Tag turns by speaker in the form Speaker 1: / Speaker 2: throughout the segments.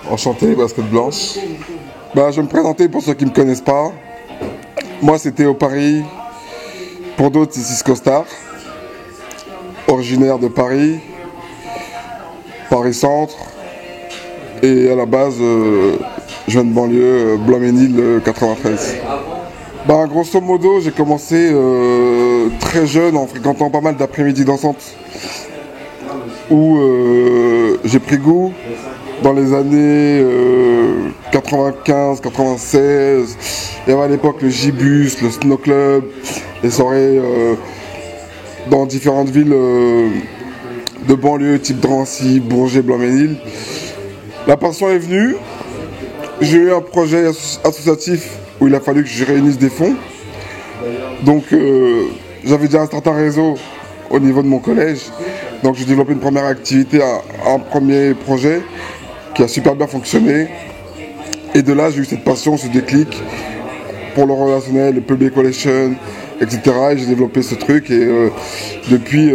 Speaker 1: Enchanté, basket blanche. Je vais me présenter pour ceux qui ne me connaissent pas. Moi, c'était au Paris. Pour d'autres, c'est Cisco Star. Originaire de Paris. Paris Centre. Et à la base, je viens de banlieue, Blanc-Ménil, 93. Grosso modo, j'ai commencé très jeune en fréquentant pas mal d'après-midi dansantes où j'ai pris goût dans les années 95, 96. Il y avait à l'époque le J-Bus, le Snow Club, les soirées dans différentes villes de banlieue, type Drancy, Bourget, Blanc-Ménil. La passion est venue. J'ai eu un projet associatif où il a fallu que je réunisse des fonds. Donc j'avais déjà un certain réseau au niveau de mon collège. Donc j'ai développé une première activité, un premier projet qui a super bien fonctionné. Et de là j'ai eu cette passion, ce déclic pour le relationnel, le public relation, etc. Et j'ai développé ce truc et depuis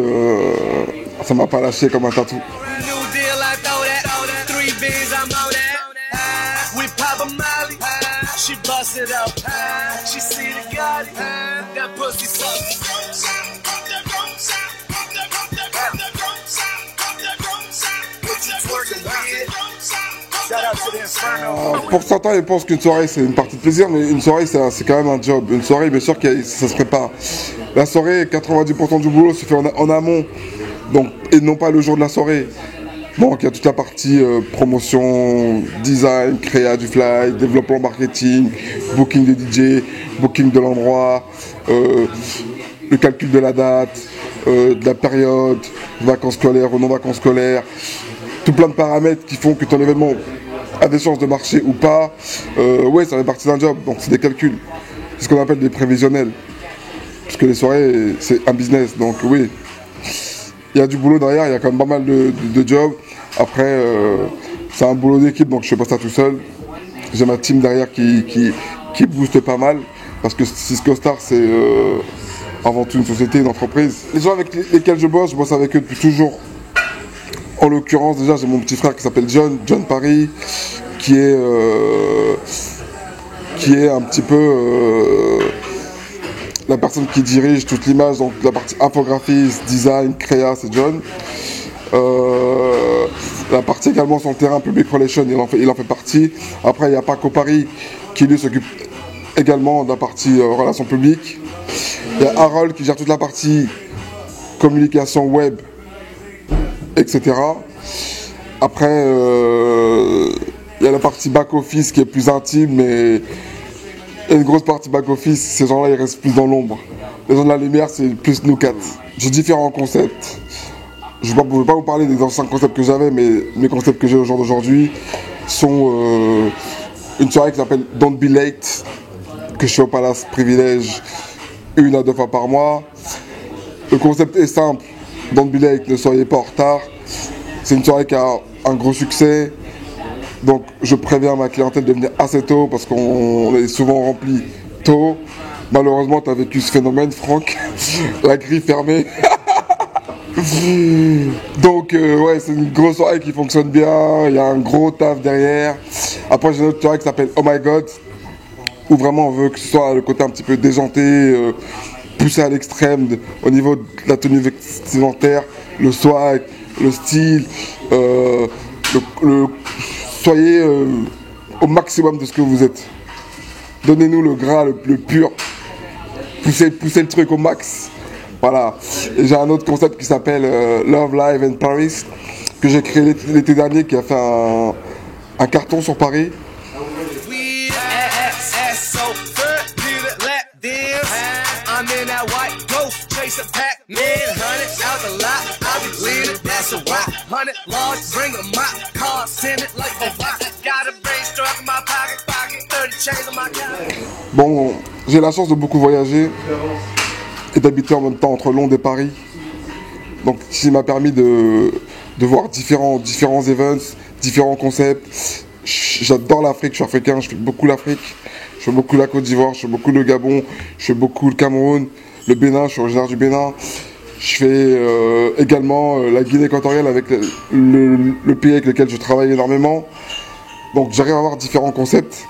Speaker 1: ça m'a pas lâché comme un tatou. Pour certains, ils pensent qu'une soirée c'est une partie de plaisir, mais une soirée c'est quand même un job. Une soirée, bien sûr, ça se prépare. La soirée, 90% du boulot se fait en amont, donc, et non pas le jour de la soirée. Donc il y a toute la partie promotion, design, créa du fly, développement marketing, booking des DJ, booking de l'endroit, le calcul de la date, de la période, vacances scolaires ou non vacances scolaires, tout plein de paramètres qui font que ton événement a des chances de marcher ou pas. Ouais, ça fait partie d'un job, donc c'est des calculs. C'est ce qu'on appelle des prévisionnels. Parce que les soirées, c'est un business, donc oui. Il y a du boulot derrière, il y a quand même pas mal de jobs. Après, c'est un boulot d'équipe, donc je ne fais pas ça tout seul. J'ai ma team derrière qui booste pas mal. Parce que Cisco Star, c'est avant tout une société, une entreprise. Les gens avec lesquels je bosse avec eux depuis toujours. En l'occurrence, déjà, j'ai mon petit frère qui s'appelle John Paris, qui est un petit peu la personne qui dirige toute l'image, donc la partie infographie, design, créa, c'est John. La partie également sur le terrain public relation, il en fait partie. Après, il y a Paco Paris qui lui s'occupe également de la partie relations publiques. Il y a Harold qui gère toute la partie communication web, etc. Après, il y a la partie back-office qui est plus intime, mais il y a une grosse partie back-office, ces gens-là ils restent plus dans l'ombre. Les gens de la lumière, c'est plus nous quatre. J'ai différents concepts. Je ne vais pas vous parler des anciens concepts que j'avais, mais mes concepts que j'ai au jour d'aujourd'hui sont une soirée qui s'appelle Don't Be Late, que je fais au Palace Privilège 1 à 2 fois par mois. Le concept est simple, Don't Be Late, ne soyez pas en retard. C'est une soirée qui a un gros succès, donc je préviens ma clientèle de venir assez tôt parce qu'on est souvent rempli tôt. Malheureusement, tu as vécu ce phénomène, Franck, la grille fermée. Donc ouais, c'est une grosse soirée qui fonctionne bien, il y a un gros taf derrière. Après j'ai une autre soirée qui s'appelle Oh My God, où vraiment on veut que ce soit le côté un petit peu déjanté, poussé à l'extrême au niveau de la tenue vestimentaire, le swag, le style, soyez au maximum de ce que vous êtes. Donnez-nous le gras, le pur, poussez le truc au max. Voilà, et j'ai un autre concept qui s'appelle Love Live in Paris, que j'ai créé l'été dernier, qui a fait un carton sur Paris. Bon, j'ai la chance de beaucoup voyager et d'habiter en même temps entre Londres et Paris. Donc ça m'a permis de voir différents events, différents concepts. J'adore l'Afrique, je suis africain, je fais beaucoup l'Afrique. Je fais beaucoup la Côte d'Ivoire, je fais beaucoup le Gabon, je fais beaucoup le Cameroun, le Bénin, je suis originaire du Bénin. Je fais également la Guinée équatoriale avec le pays avec lequel je travaille énormément. Donc j'arrive à avoir différents concepts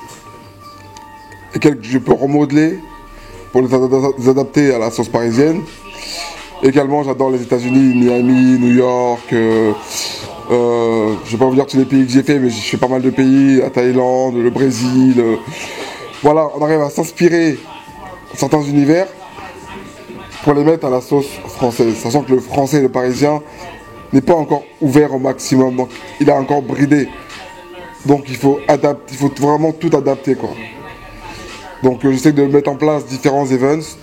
Speaker 1: et que je peux remodeler pour les adapter à la sauce parisienne. Également, j'adore les États-Unis, Miami, New York. Je vais pas vous dire tous les pays que j'ai fait, mais j'ai fait pas mal de pays, la Thaïlande, le Brésil. Voilà, on arrive à s'inspirer de certains univers pour les mettre à la sauce française, sachant que le français et le parisien n'est pas encore ouvert au maximum, donc il est encore bridé. Donc il faut vraiment tout adapter, quoi. Donc j'essaie de mettre en place différents events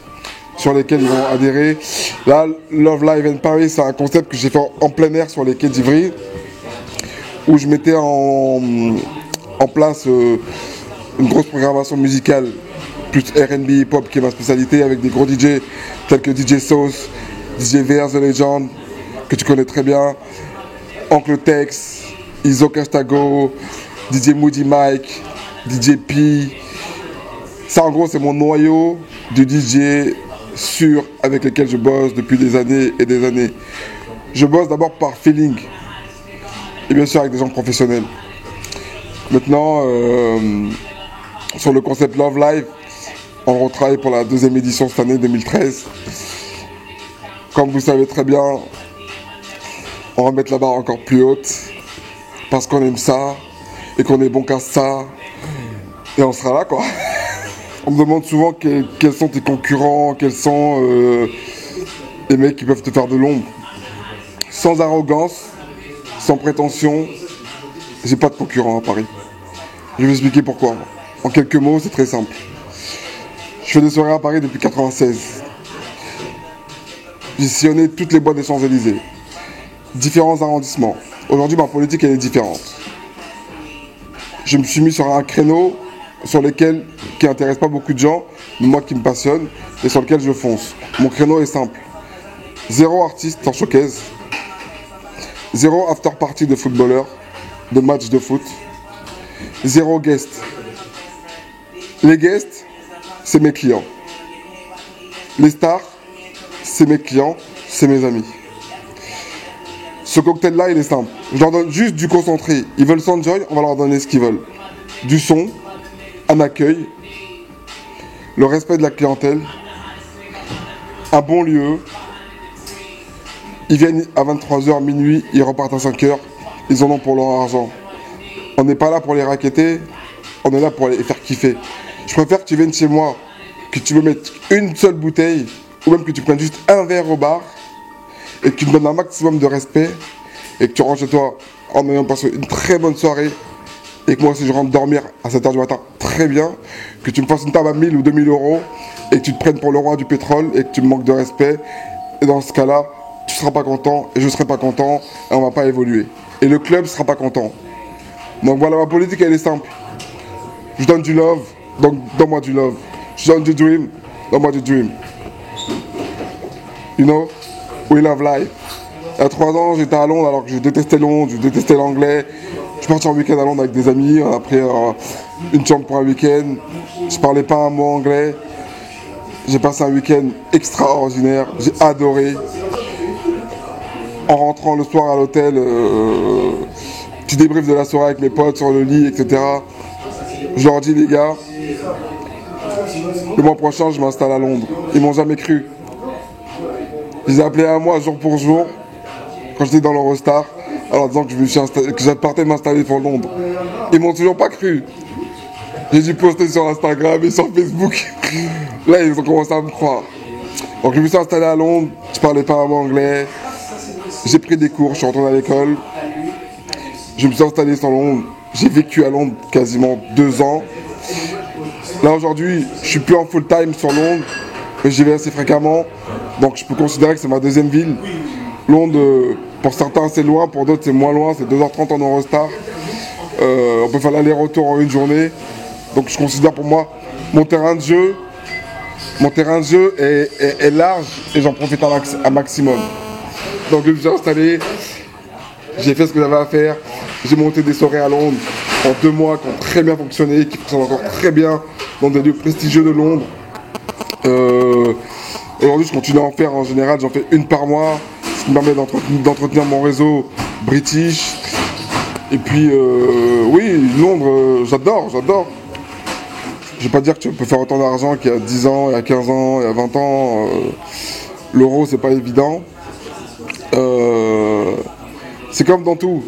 Speaker 1: sur lesquels ils vont adhérer. Là, Love Live in Paris, c'est un concept que j'ai fait en plein air sur les quais d'Ivry, où je mettais en place une grosse programmation musicale, plus R&B, hip-hop qui est ma spécialité, avec des gros DJ tels que DJ Sauce, DJ VR The Legend, que tu connais très bien, Oncle Tex, Iso Castago, DJ Moody Mike, DJ P. Ça en gros c'est mon noyau de DJ sûr avec lesquels je bosse depuis des années et des années. Je bosse d'abord par feeling et bien sûr avec des gens professionnels. Maintenant, sur le concept Love Live, on retravaille pour la deuxième édition cette année 2013. Comme vous savez très bien, on va mettre la barre encore plus haute parce qu'on aime ça et qu'on est bon qu'à ça et on sera là, quoi. On me demande souvent quels sont tes concurrents, quels sont les mecs qui peuvent te faire de l'ombre. Sans arrogance, sans prétention, j'ai pas de concurrent à Paris. Je vais vous expliquer pourquoi. En quelques mots, c'est très simple. Je fais des soirées à Paris depuis 1996. J'ai sillonné toutes les boîtes des Champs-Élysées. Différents arrondissements. Aujourd'hui, ma politique, elle est différente. Je me suis mis sur un créneau qui intéresse pas beaucoup de gens, mais moi qui me passionne, et sur lequel je fonce. Mon créneau est simple. 0 artiste en showcase. 0 after party de footballeurs, de matchs de foot. 0 guest. Les guests, c'est mes clients. Les stars, c'est mes clients, c'est mes amis. Ce cocktail-là, il est simple. Je leur donne juste du concentré. Ils veulent s'enjoy, on va leur donner ce qu'ils veulent. Du son, un accueil, le respect de la clientèle, un bon lieu. Ils viennent à 23h, minuit, ils repartent à 5h. Ils en ont pour leur argent. On n'est pas là pour les racketter, on est là pour les faire kiffer. Je préfère que tu viennes chez moi, que tu me mettes une seule bouteille, ou même que tu prennes juste un verre au bar, et que tu me donnes un maximum de respect, et que tu rentres chez toi en ayant passé une très bonne soirée, et que moi aussi je rentre dormir à 7h du matin très bien, que tu me fasses une table à 1000 ou 2000 euros, et que tu te prennes pour le roi du pétrole, et que tu me manques de respect, et dans ce cas-là, tu ne seras pas content, et je ne serai pas content, et on ne va pas évoluer. Et le club ne sera pas content. Donc voilà, ma politique elle est simple. Je donne du love, donc donne-moi du love. Je donne du dream, donne-moi du dream. You know, we love life. Il y a 3 ans, j'étais à Londres alors que je détestais Londres, je détestais l'anglais. Je suis parti en week-end à Londres avec des amis, on a pris une chambre pour un week-end. Je parlais pas un mot anglais. J'ai passé un week-end extraordinaire, j'ai adoré. En rentrant le soir à l'hôtel, petit débrief de la soirée avec mes potes sur le lit, etc. Je leur dis, les gars, le mois prochain, je m'installe à Londres. Ils m'ont jamais cru. Je les ai appelés à moi jour pour jour, quand j'étais dans l'Eurostar, alors disant que je partais m'installer pour Londres. Ils m'ont toujours pas cru. J'ai dû poster sur Instagram et sur Facebook. Là, ils ont commencé à me croire. Donc je me suis installé à Londres, je parlais pas un mot anglais. J'ai pris des cours, je suis retourné à l'école. Je me suis installé sur Londres. J'ai vécu à Londres quasiment 2 ans. Là aujourd'hui, je suis plus en full time sur Londres, mais j'y vais assez fréquemment. Donc je peux considérer que c'est ma deuxième ville. Londres, pour certains c'est loin, pour d'autres c'est moins loin, c'est 2h30 en Eurostar. On peut faire l'aller-retour en une journée. Donc je considère pour moi mon terrain de jeu est large et j'en profite un maximum. Donc je me suis installé, j'ai fait ce que j'avais à faire, j'ai monté des soirées à Londres en 2 mois qui ont très bien fonctionné, qui fonctionnent encore très bien dans des lieux prestigieux de Londres. Aujourd'hui je continue à en faire en général, j'en fais une par mois, ce qui me permet d'entretenir mon réseau british. Et puis, oui, Londres, j'adore. Je vais pas dire que tu peux faire autant d'argent qu'il y a 10 ans, il y a 15 ans, il y a 20 ans. L'euro, c'est pas évident. C'est comme dans tout.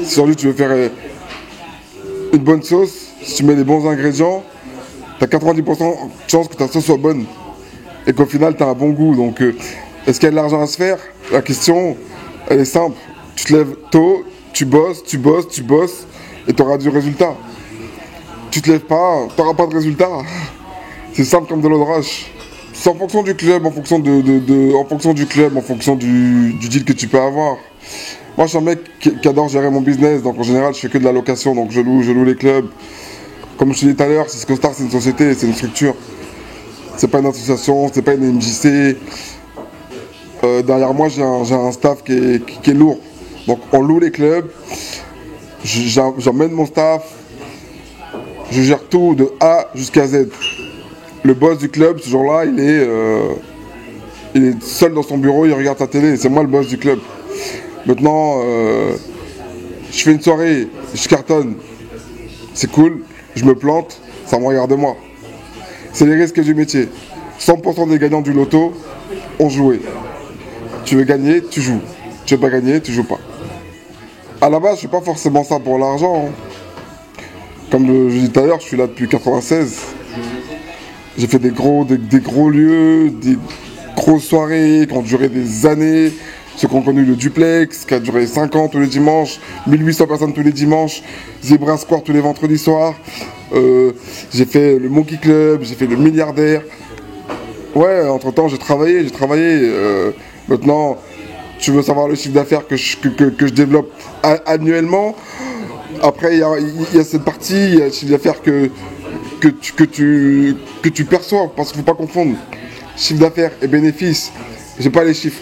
Speaker 1: Si aujourd'hui tu veux faire une bonne sauce, si tu mets les bons ingrédients, tu as 90% de chance que ta sauce soit bonne. Et qu'au final, tu as un bon goût. Donc, est-ce qu'il y a de l'argent à se faire? La question, elle est simple. Tu te lèves tôt, tu bosses, et tu auras du résultat. Tu te lèves pas, tu n'auras pas de résultat. C'est simple comme de l'eau de roche. C'est en fonction du club, en fonction en fonction du club, en fonction du deal que tu peux avoir. Moi, je suis un mec qui adore gérer mon business, donc en général, je fais que de la location, donc je loue les clubs. Comme je te disais tout à l'heure, Cisco Star, c'est une société, c'est une structure. C'est pas une association, c'est pas une MJC. Derrière moi, j'ai un staff qui est lourd. Donc, on loue les clubs, j'emmène mon staff, je gère tout de A jusqu'à Z. Le boss du club, ce jour-là, il est seul dans son bureau, il regarde sa télé. C'est moi le boss du club. Maintenant, je fais une soirée, je cartonne. C'est cool, je me plante, ça me regarde moi. C'est les risques du métier. 100% des gagnants du loto ont joué. Tu veux gagner, tu joues. Tu veux pas gagner, tu joues pas. À la base, je fais pas forcément ça pour l'argent. Hein. Comme je disais tout à l'heure, je suis là depuis 96. J'ai fait des gros lieux, des grosses soirées qui ont duré des années. Ceux qui ont connu le duplex, qui a duré 5 ans tous les dimanches, 1800 personnes tous les dimanches, Zebra Square tous les vendredis soirs. J'ai fait le Monkey Club, j'ai fait le Milliardaire. Ouais, entre temps j'ai travaillé. Maintenant, tu veux savoir le chiffre d'affaires que je développe annuellement. Après, il y a cette partie, il y a le chiffre d'affaires que tu perçois, parce qu'il ne faut pas confondre chiffre d'affaires et bénéfices. J'ai pas les chiffres.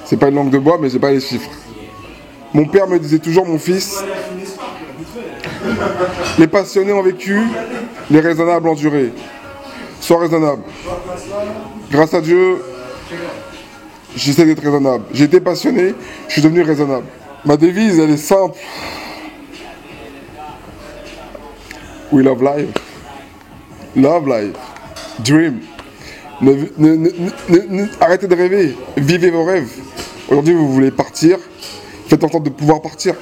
Speaker 1: C'est pas une langue de bois, mais j'ai pas les chiffres. Mon père me disait toujours, mon fils, les passionnés ont vécu, les raisonnables ont duré. Sois raisonnable. Grâce à Dieu, j'essaie d'être raisonnable. J'ai été passionné, je suis devenu raisonnable. Ma devise, elle est simple. We love life. Love life. Dream. Arrêtez de rêver. Vivez vos rêves. Aujourd'hui, vous voulez partir. Faites en sorte de pouvoir partir.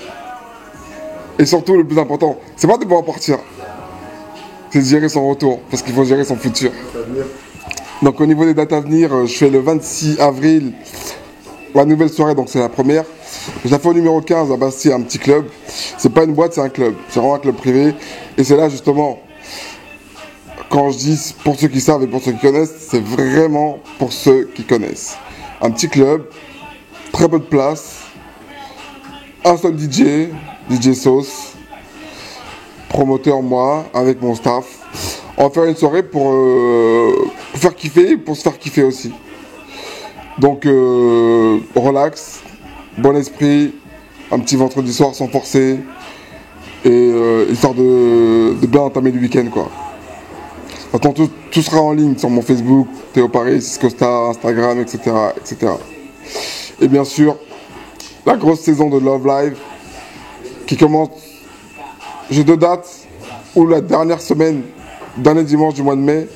Speaker 1: Et surtout, le plus important, c'est pas de pouvoir partir. C'est de gérer son retour. Parce qu'il faut gérer son futur. Donc, au niveau des dates à venir, je fais le 26 avril la nouvelle soirée. Donc, c'est la première. Je la fais au numéro 15 à Bastille, un petit club. C'est pas une boîte, c'est un club. C'est vraiment un club privé. Et c'est là, justement, quand je dis pour ceux qui savent et pour ceux qui connaissent, c'est vraiment pour ceux qui connaissent. Un petit club, très peu de place, un seul DJ Sauce, promoteur moi, avec mon staff. On va faire une soirée pour faire kiffer et pour se faire kiffer aussi. Donc, relax, bon esprit, un petit vendredi soir sans forcer, et histoire de bien entamer le week-end, quoi. Attends, tout sera en ligne sur mon Facebook, Théo Paris, Cisco Star, Instagram, etc., etc. Et bien sûr, la grosse saison de Love Live qui commence. J'ai 2 dates, ou la dernière semaine, dernier dimanche du mois de mai,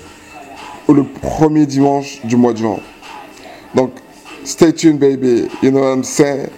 Speaker 1: ou le premier dimanche du mois de juin. Donc, stay tuned, baby. You know what I'm saying?